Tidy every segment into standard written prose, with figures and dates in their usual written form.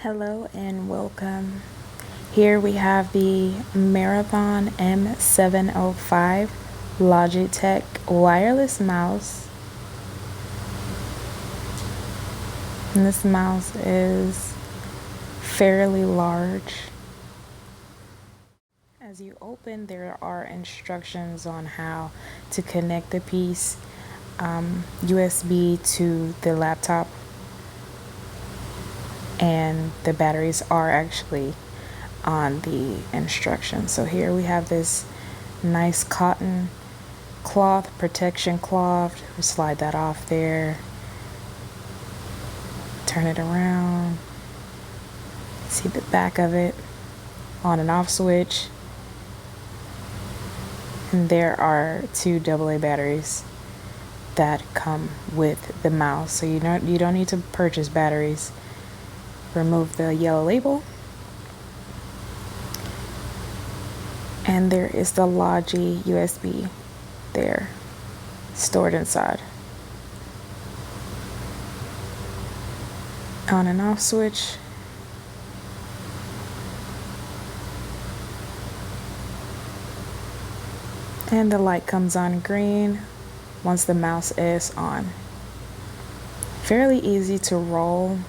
Hello and welcome. Here we have the Marathon M705 Logitech wireless mouse. And this mouse is fairly large. As you open, there are instructions on how to connect the piece USB to the laptop, and the batteries are actually on the instructions. So here we have this nice cotton cloth, protection cloth. We slide that off there, turn it around, see the back of it, on and off switch, and there are two AA batteries that come with the mouse, so you don't need to purchase batteries. Remove the yellow label, and there is the Logi USB there stored inside. On and off switch, and the light comes on green once the mouse is on. Fairly easy to roll.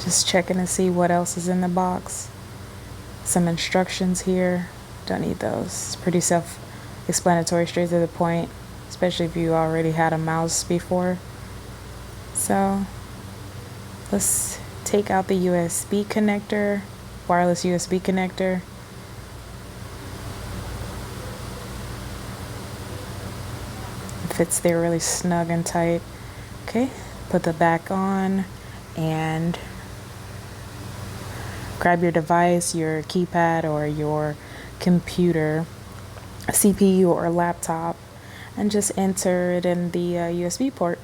Just checking to see what else is in the box. Some instructions here. Don't need those. It's pretty self-explanatory, straight to the point, especially if you already had a mouse before. So let's take out the USB connector, wireless USB connector. It fits there really snug and tight. Okay, put the back on and grab your device, your keypad or your computer, CPU or laptop, and just enter it in the USB port.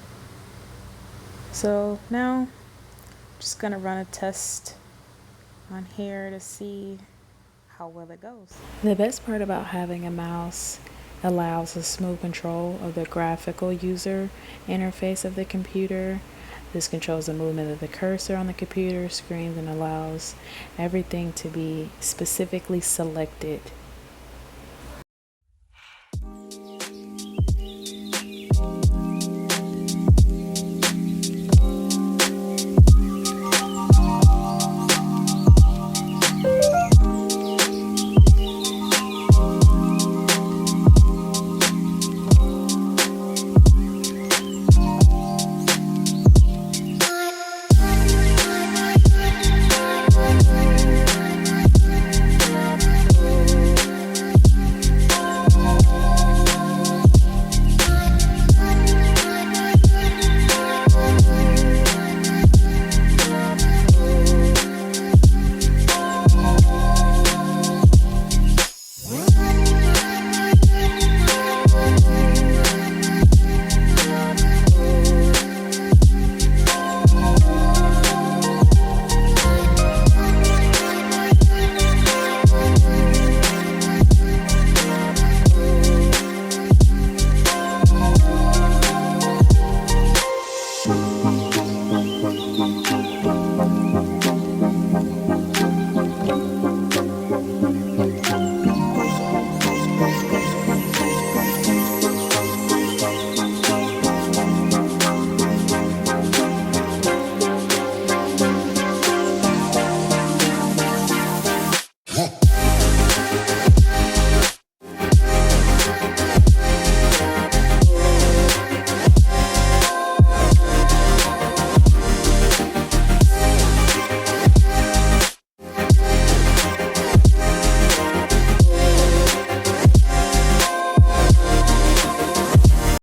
So now I'm just gonna run a test on here to see how well it goes. The best part about having a mouse allows a smooth control of the graphical user interface of the computer. This controls the movement of the cursor on the computer screen and allows everything to be specifically selected